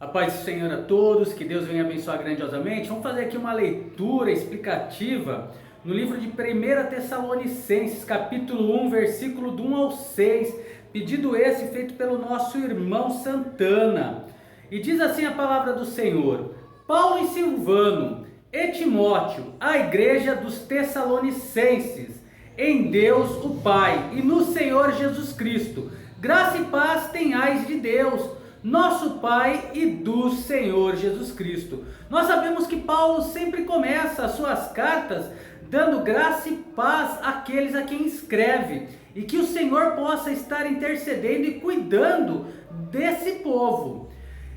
A paz do Senhor a todos, que Deus venha abençoar grandiosamente. Vamos fazer aqui uma leitura explicativa no livro de 1 Tessalonicenses, capítulo 1, versículo do 1 ao 6, pedido esse feito pelo nosso irmão Santana. E diz assim a palavra do Senhor: Paulo e Silvano e Timóteo, a igreja dos Tessalonicenses, em Deus o Pai e no Senhor Jesus Cristo, graça e paz tenhais de Deus, nosso Pai e do Senhor Jesus Cristo. Nós sabemos que Paulo sempre começa as suas cartas dando graça e paz àqueles a quem escreve, e que o Senhor possa estar intercedendo e cuidando desse povo.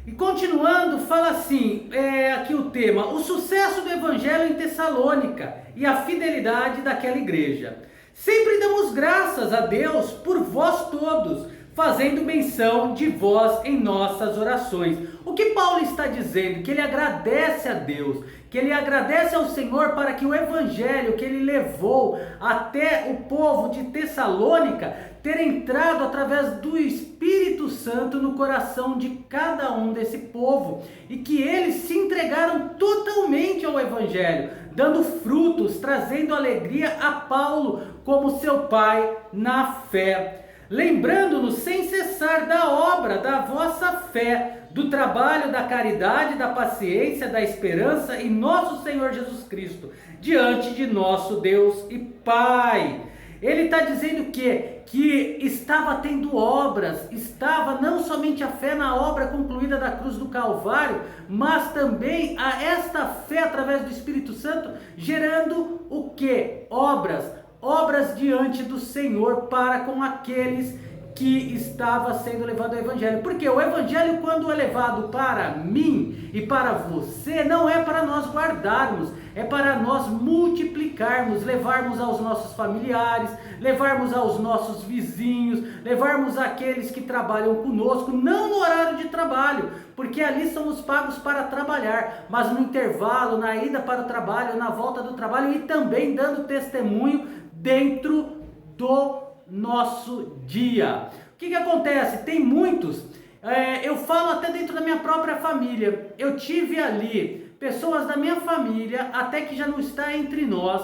E continuando, fala assim, aqui o tema: o sucesso do Evangelho em Tessalônica e a fidelidade daquela igreja. Sempre damos graças a Deus por vós todos, fazendo menção de vós em nossas orações. O que Paulo está dizendo? Que ele agradece a Deus, que ele agradece ao Senhor para que o evangelho que ele levou até o povo de Tessalônica ter entrado através do Espírito Santo no coração de cada um desse povo, e que eles se entregaram totalmente ao evangelho, dando frutos, trazendo alegria a Paulo como seu pai na fé. Lembrando-nos sem cessar da obra da vossa fé, do trabalho, da caridade, da paciência, da esperança em nosso Senhor Jesus Cristo, diante de nosso Deus e Pai. Ele está dizendo que estava tendo obras, estava não somente a fé na obra concluída da cruz do Calvário, mas também a esta fé através do Espírito Santo, gerando o que? Obras diante do Senhor para com aqueles que estava sendo levado ao Evangelho. Porque o Evangelho, quando é levado para mim e para você, não é para nós guardarmos, é para nós multiplicarmos, levarmos aos nossos familiares, levarmos aos nossos vizinhos, levarmos àqueles que trabalham conosco, não no horário de trabalho, porque ali somos pagos para trabalhar, mas no intervalo, na ida para o trabalho, na volta do trabalho, e também dando testemunho dentro do nosso dia. O que acontece? Tem muitos, eu falo até dentro da minha própria família, eu tive ali pessoas da minha família, até que já não está entre nós,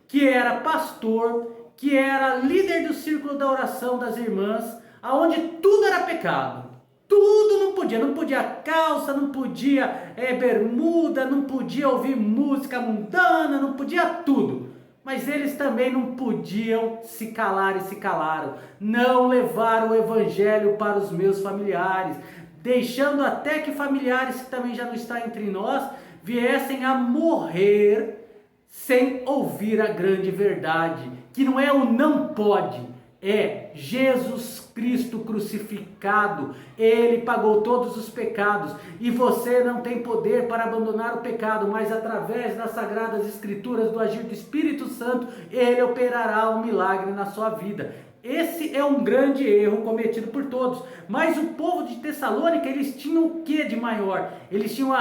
que era pastor, que era líder do círculo da oração das irmãs, aonde tudo era pecado. Tudo não podia calça, não podia bermuda, não podia ouvir música mundana, não podia tudo. Mas eles também não podiam se calar e se calaram. Não levaram o evangelho para os meus familiares, deixando até que familiares que também já não estão entre nós viessem a morrer sem ouvir a grande verdade, que não é o não pode, é Jesus Cristo crucificado. Ele pagou todos os pecados e você não tem poder para abandonar o pecado, mas através das sagradas escrituras, do agir do Espírito Santo, ele operará um milagre na sua vida. Esse é um grande erro cometido por todos. Mas o povo de Tessalônica, eles tinham o que de maior? Eles tinham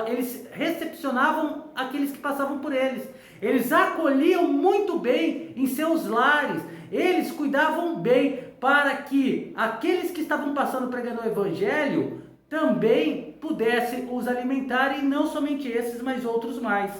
eles recepcionavam aqueles que passavam por eles. Eles acolhiam muito bem em seus lares. Eles cuidavam bem para que aqueles que estavam passando pregando o evangelho também pudessem os alimentar, e não somente esses, mas outros mais.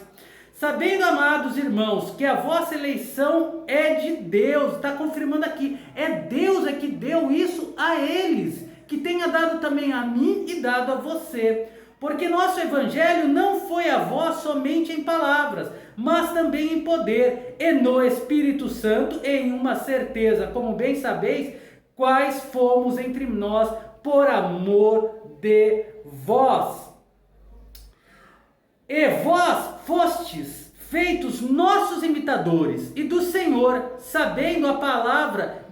Sabendo, amados irmãos, que a vossa eleição é de Deus, está confirmando aqui, é Deus que deu isso a eles, que tenha dado também a mim e dado a você. Porque nosso evangelho não foi a vós somente em palavras, mas também em poder, e no Espírito Santo, e em uma certeza, como bem sabeis, quais fomos entre nós por amor de vós. E vós fostes feitos nossos imitadores e do Senhor, recebendo a palavra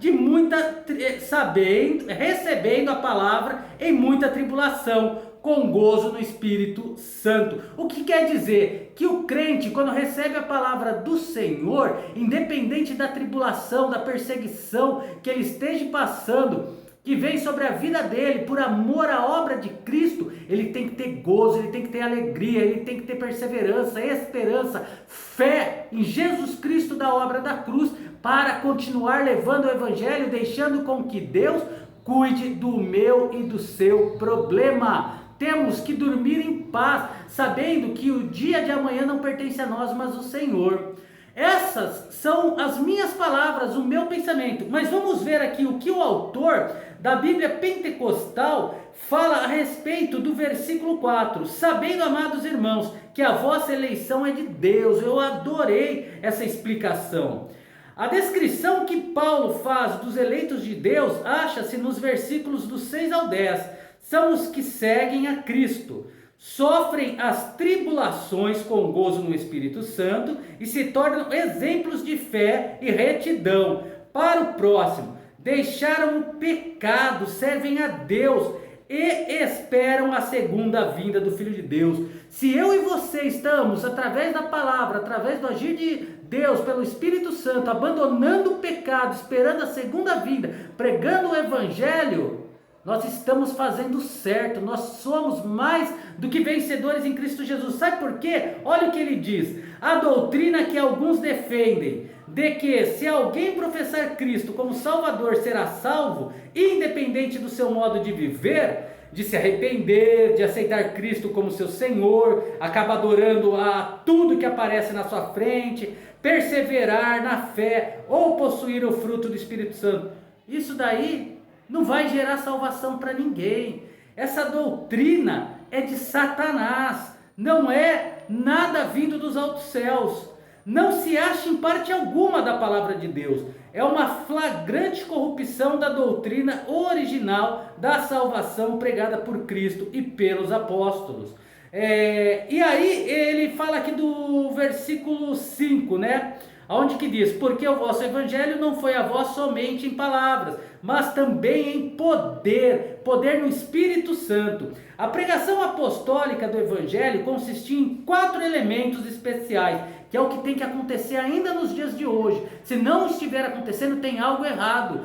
em muita tribulação, com gozo no Espírito Santo. O que quer dizer? Que o crente, quando recebe a palavra do Senhor, independente da tribulação, da perseguição que ele esteja passando, que vem sobre a vida dele, por amor à obra de Cristo, ele tem que ter gozo, ele tem que ter alegria, ele tem que ter perseverança, esperança, fé em Jesus Cristo da obra da cruz, para continuar levando o evangelho, deixando com que Deus cuide do meu e do seu problema. Temos que dormir em paz, sabendo que o dia de amanhã não pertence a nós, mas ao Senhor. Essas são as minhas palavras, o meu pensamento. Mas vamos ver aqui o que o autor da Bíblia Pentecostal fala a respeito do versículo 4. Sabendo, amados irmãos, que a vossa eleição é de Deus. Eu adorei essa explicação. A descrição que Paulo faz dos eleitos de Deus acha-se nos versículos do 6 ao 10. São os que seguem a Cristo, sofrem as tribulações com gozo no Espírito Santo e se tornam exemplos de fé e retidão para o próximo. Deixaram o pecado, servem a Deus e esperam a segunda vinda do Filho de Deus. Se eu e você estamos, através da palavra, através do agir de Deus, pelo Espírito Santo, abandonando o pecado, esperando a segunda vinda, pregando o Evangelho, nós estamos fazendo certo, nós somos mais do que vencedores em Cristo Jesus. Sabe por quê? Olha o que ele diz: a doutrina que alguns defendem, de que se alguém professar Cristo como Salvador será salvo, independente do seu modo de viver, de se arrepender, de aceitar Cristo como seu Senhor, acaba adorando a tudo que aparece na sua frente, perseverar na fé ou possuir o fruto do Espírito Santo. Isso daí não vai gerar salvação para ninguém. Essa doutrina é de Satanás, não é nada vindo dos altos céus. Não se acha em parte alguma da palavra de Deus. É uma flagrante corrupção da doutrina original da salvação pregada por Cristo e pelos apóstolos. E aí ele fala aqui do versículo 5, né? Onde que diz: porque o vosso evangelho não foi a vós somente em palavras, mas também em poder no Espírito Santo. A pregação apostólica do evangelho consistia em 4 elementos especiais, que é o que tem que acontecer ainda nos dias de hoje. Se não estiver acontecendo, tem algo errado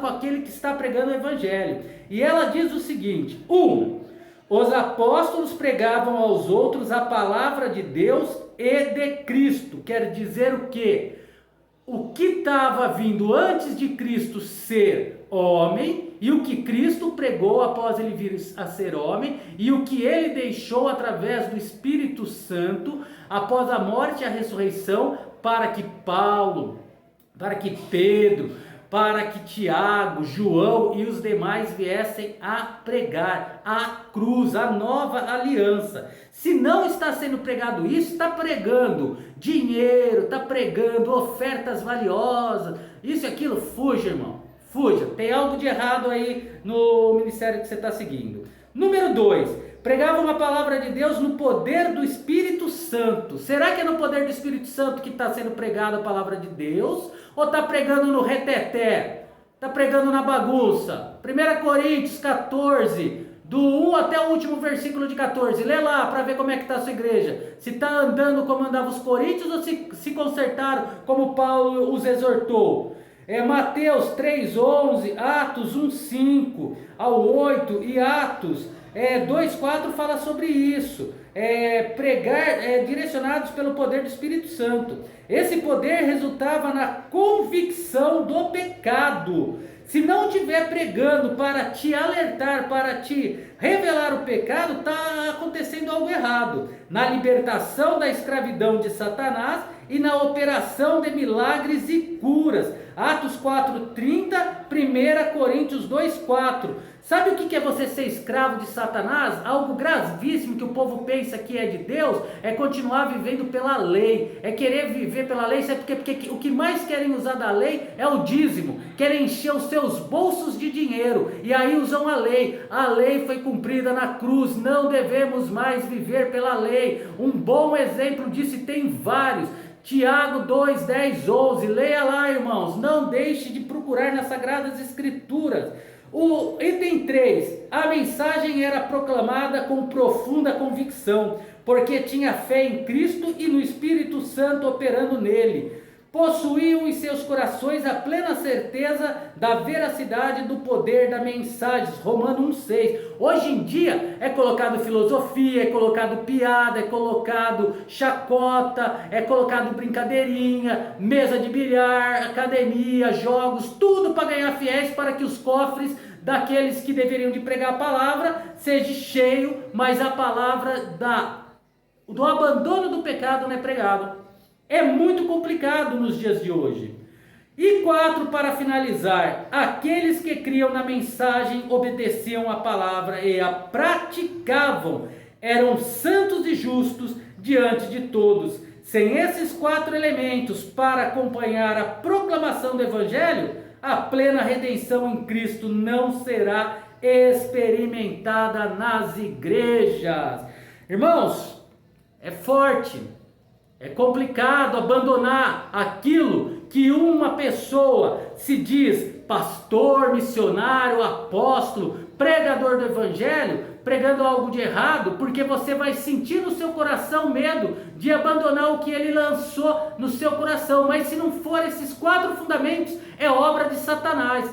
com aquele que está pregando o evangelho. E ela diz o seguinte: 1. Os apóstolos pregavam aos outros a palavra de Deus e de Cristo. Quer dizer o quê? O que estava vindo antes de Cristo ser homem, e o que Cristo pregou após ele vir a ser homem, e o que ele deixou através do Espírito Santo após a morte e a ressurreição, para que Paulo, para que Pedro, para que Tiago, João e os demais viessem a pregar a cruz, a nova aliança. Se não está sendo pregado isso, está pregando dinheiro, está pregando ofertas valiosas, isso e aquilo, fuja, irmão, fuja. Tem algo de errado aí no ministério que você está seguindo. Número 2. Pregava uma palavra de Deus no poder do Espírito Santo. Será que é no poder do Espírito Santo que está sendo pregada a palavra de Deus? Ou está pregando no reteté? Está pregando na bagunça? 1 Coríntios 14, do 1 até o último versículo de 14. Lê lá para ver como é que está a sua igreja. Se está andando como andavam os coríntios ou se consertaram como Paulo os exortou. Mateus 3,11, Atos 1,5 ao 8 e Atos 2,4 fala sobre isso. Pregar direcionados pelo poder do Espírito Santo. Esse poder resultava na convicção do pecado. Se não estiver pregando para te alertar, para te revelar o pecado, está acontecendo algo errado. Na libertação da escravidão de Satanás e na operação de milagres e curas. Atos 4,30, 1 Coríntios 2,4. Sabe o que é você ser escravo de Satanás? Algo gravíssimo que o povo pensa que é de Deus, é continuar vivendo pela lei, é querer viver pela lei. Sabe por quê? Porque o que mais querem usar da lei é o dízimo, querem encher os seus bolsos de dinheiro, e aí usam a lei. A lei foi cumprida na cruz, não devemos mais viver pela lei. Um bom exemplo disso, e tem vários. Tiago 2, 10, 11, leia lá, irmãos, não deixe de procurar nas Sagradas Escrituras. O item 3, a mensagem era proclamada com profunda convicção, porque tinha fé em Cristo e no Espírito Santo operando nele. Possuíam em seus corações a plena certeza da veracidade do poder da mensagem. Romanos 1,6. Hoje em dia é colocado filosofia, é colocado piada, é colocado chacota, é colocado brincadeirinha, mesa de bilhar, academia, jogos, tudo para ganhar fiéis, para que os cofres daqueles que deveriam de pregar a palavra seja cheio, mas a palavra do abandono do pecado não é pregado. É muito complicado nos dias de hoje. E 4, para finalizar, aqueles que criam na mensagem obedeciam a palavra e a praticavam, eram santos e justos diante de todos. Sem esses 4 elementos para acompanhar a proclamação do Evangelho, a plena redenção em Cristo não será experimentada nas igrejas. Irmãos, é forte, é complicado abandonar aquilo que uma pessoa se diz pastor, missionário, apóstolo, pregador do Evangelho, pregando algo de errado, porque você vai sentir no seu coração medo de abandonar o que ele lançou no seu coração. Mas se não for esses 4 fundamentos, é obra de Satanás.